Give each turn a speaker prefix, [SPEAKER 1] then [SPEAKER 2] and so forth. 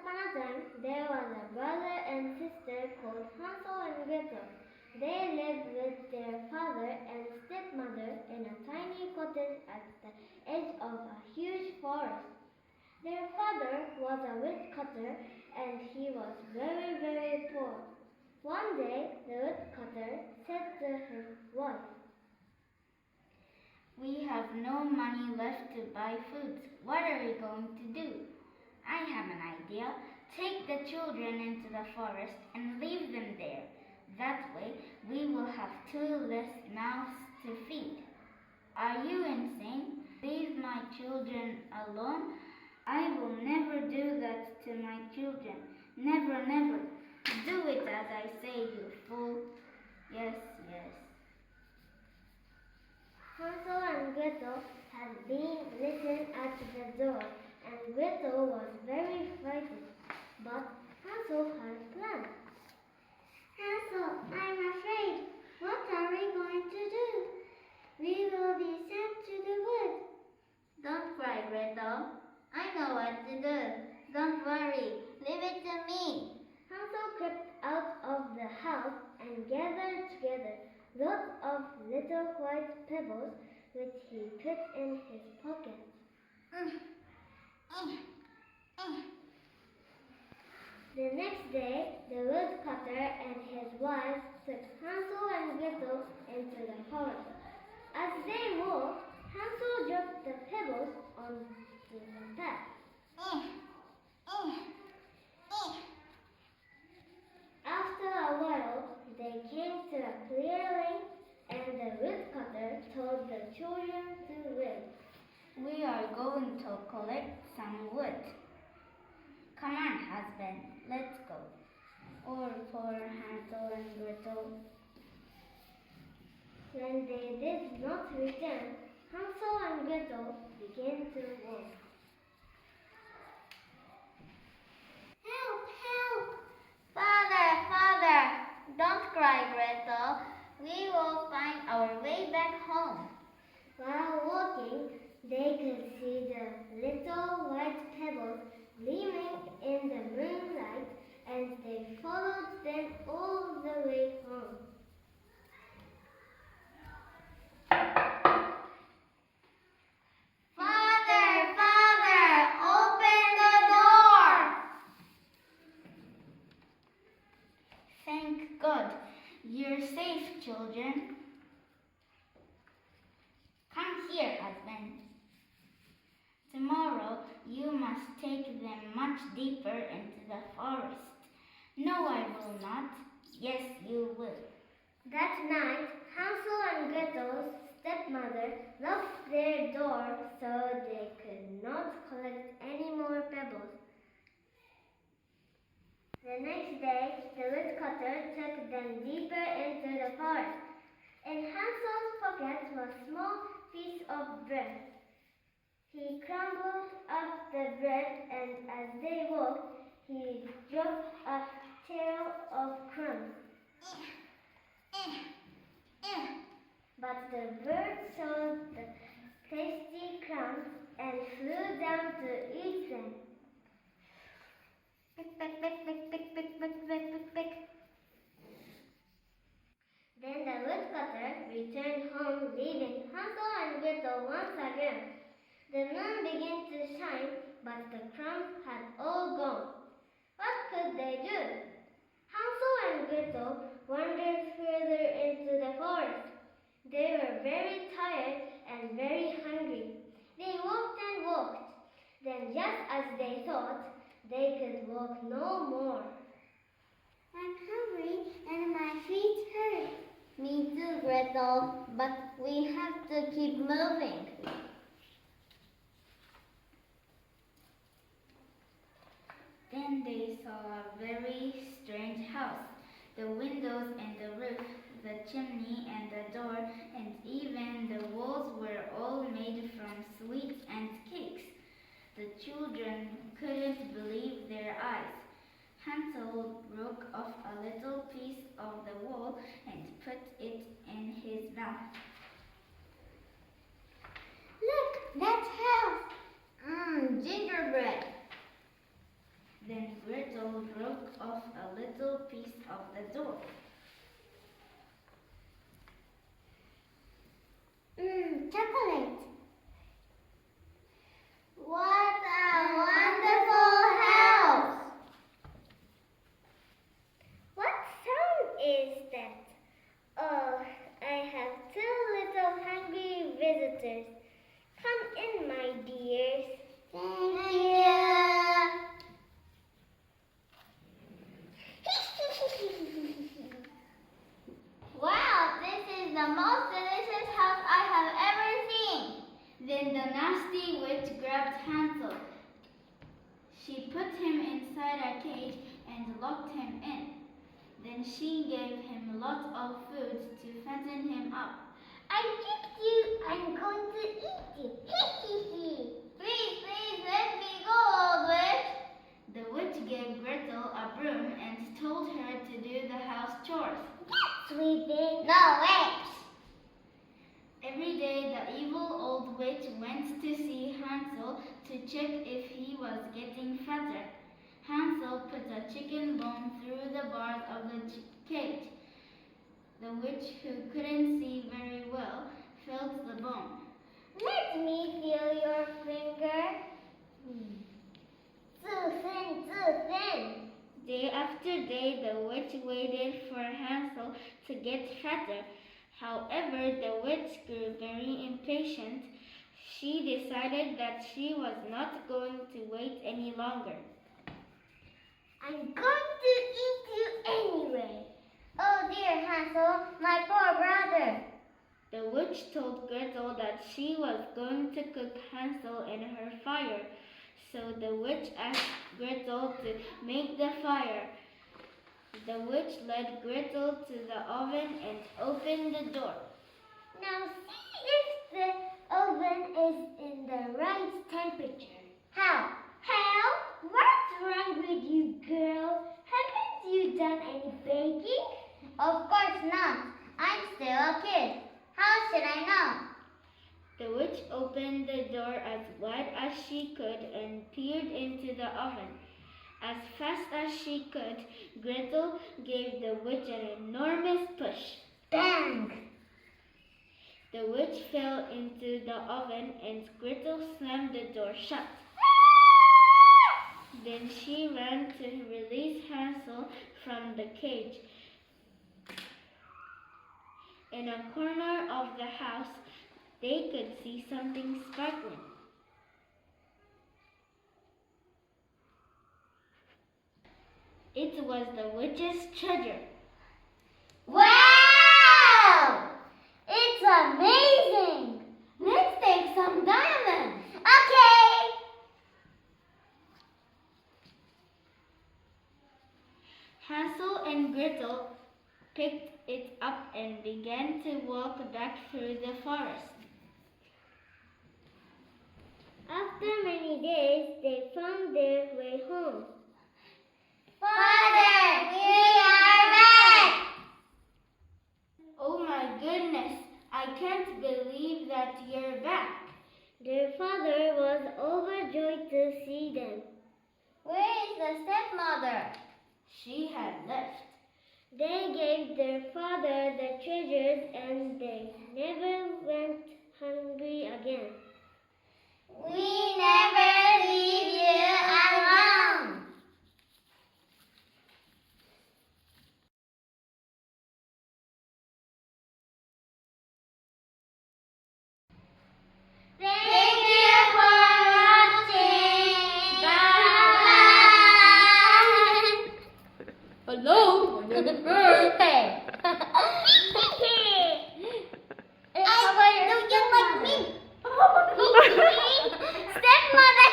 [SPEAKER 1] upon a time, there was a brother and sister called Hansel and Gretel. They lived with their father and stepmother in a tiny cottage at the edge of a huge forest. Their father was a woodcutter and he was very, very poor. One day, the woodcutter said to his wife,
[SPEAKER 2] "We have no money left to buy food. What are we going to do?" "I have an idea. Take the children into the forest and leave them there. That way, we will have 2 less mouths to feed." "Are you insane? Leave my children alone? I will never do that to my children. Never, never. Do it as I say, you fool." "Yes, yes."
[SPEAKER 1] Hansel and Gretel had been listening at the door, and Gretel was very frightened. But Hansel had a plan.
[SPEAKER 3] "Hansel, I'm afraid. What are we going to do? We will be sent to the wood."
[SPEAKER 2] "Don't cry, Gretel. I know what to do. Don't worry. Leave it to me."
[SPEAKER 1] Hansel crept out of the house and gathered together lots of little white pebbles which he put in his pocket. The next day, the woodcutter and his wife took Hansel and Gretel into the forest. As they walked, Hansel dropped the pebbles onto the path. After a while, they came to a clearing, and the woodcutter told the children to wait.
[SPEAKER 2] "We are going to collect some wood. Come on, husband, let's go." Or poor Hansel and Gretel.
[SPEAKER 1] When they did not return, Hansel and Gretel began to walk.
[SPEAKER 3] "Help, help!"
[SPEAKER 2] "Father, father, don't cry, Gretel. We will find our way back home."
[SPEAKER 1] While walking, they could see the little white pebbles gleaming in the moonlight, and they followed them all the way home.
[SPEAKER 2] "Father, father, open the door!" "Thank God. You're safe, children. Come here, husband. Tomorrow you must take them much deeper into the forest." "No, I will not." "Yes, you will."
[SPEAKER 1] That night, Hansel and Gretel's stepmother locked their door so they could not collect any more pebbles. The next day, the woodcutter took them deeper into the forest. In Hansel's pocket was a small piece of bread. He crumbled up the bread, and as they walked, he dropped a tail of crumbs. But the bird saw the tasty crumbs and flew down to eat them. Pick, pick, pick, pick, pick, pick, pick, pick, pick, pick. Then the woodcutter returned home, leaving Hansel and Gretel once again. The moon began to shine, but the crumbs had all gone. What could they do? Hansel and Gretel wandered further into the forest. They were very tired and very hungry. They walked and walked. Then, just as they thought, they could walk no more.
[SPEAKER 3] "I'm hungry and my feet hurt."
[SPEAKER 2] "Me too, Gretel, but we have to keep moving." Then they saw a very strange house. The windows and the roof, the chimney and the door, and even the walls were all made from sweets and cakes. The children couldn't believe their eyes. Hansel broke off a little piece of the wall and put it in his mouth.
[SPEAKER 3] "Look, that house!"
[SPEAKER 2] Gingerbread." Then little piece of the door.
[SPEAKER 3] Chocolate.
[SPEAKER 1] What a wonderful house! What sound is that? Oh, I have two little hungry visitors. Come in, my dears.
[SPEAKER 3] Thank you.
[SPEAKER 2] Wow, this is the most delicious house I have ever seen. Then the nasty witch grabbed Hansel. She put him inside a cage and locked him in. Then she gave him lots of food to fatten him up.
[SPEAKER 1] I tricked you. I'm going to eat you.
[SPEAKER 2] Please, please, let me go, old witch. The witch gave Gretel a broom and told her to do the house chores.
[SPEAKER 1] Sweeping. No, wait.
[SPEAKER 2] Every day the evil old witch went to see Hansel to check if he was getting fatter. Hansel put a chicken bone through the bars of the cage. The witch, who couldn't see very well, felt the bone.
[SPEAKER 1] Let me feel your finger. Too thin, too thin.
[SPEAKER 2] Day after day, the witch waited for Hansel to get fatter. However, the witch grew very impatient. She decided that she was not going to wait any longer.
[SPEAKER 1] I'm going to eat you anyway. Oh dear, Hansel, my poor brother.
[SPEAKER 2] The witch told Gretel that she was going to cook Hansel in her fire. So the witch asked Gretel to make the fire. The witch led Gretel to the oven and opened the door.
[SPEAKER 1] Now see if the oven is in the right temperature. How? What's wrong with you, girl? Haven't you done any baking? Of course not. I'm still a kid. How should I know?
[SPEAKER 2] The witch opened the door as wide as she could and peered into the oven. As fast as she could, Gretel gave the witch an enormous push.
[SPEAKER 1] Bang!
[SPEAKER 2] The witch fell into the oven and Gretel slammed the door shut. Then she ran to release Hansel from the cage. In a corner of the house, they could see something sparkling. It was the witch's treasure.
[SPEAKER 1] Wow! It's amazing! Let's take some diamonds. Okay!
[SPEAKER 2] Hansel and Gretel picked it up and began to walk back through the forest.
[SPEAKER 1] After many days, they found their way home.
[SPEAKER 3] Father, we are back!
[SPEAKER 2] Oh my goodness, I can't believe that you're back.
[SPEAKER 1] Their father was overjoyed to see them.
[SPEAKER 3] Where is the stepmother?
[SPEAKER 2] She had left.
[SPEAKER 1] They gave their father the treasures and they never went hungry again.
[SPEAKER 3] We never leave you alone. Thank you for watching. Bye.
[SPEAKER 2] Hello?
[SPEAKER 1] Hey!
[SPEAKER 3] Don't you like me?
[SPEAKER 1] Stepmother!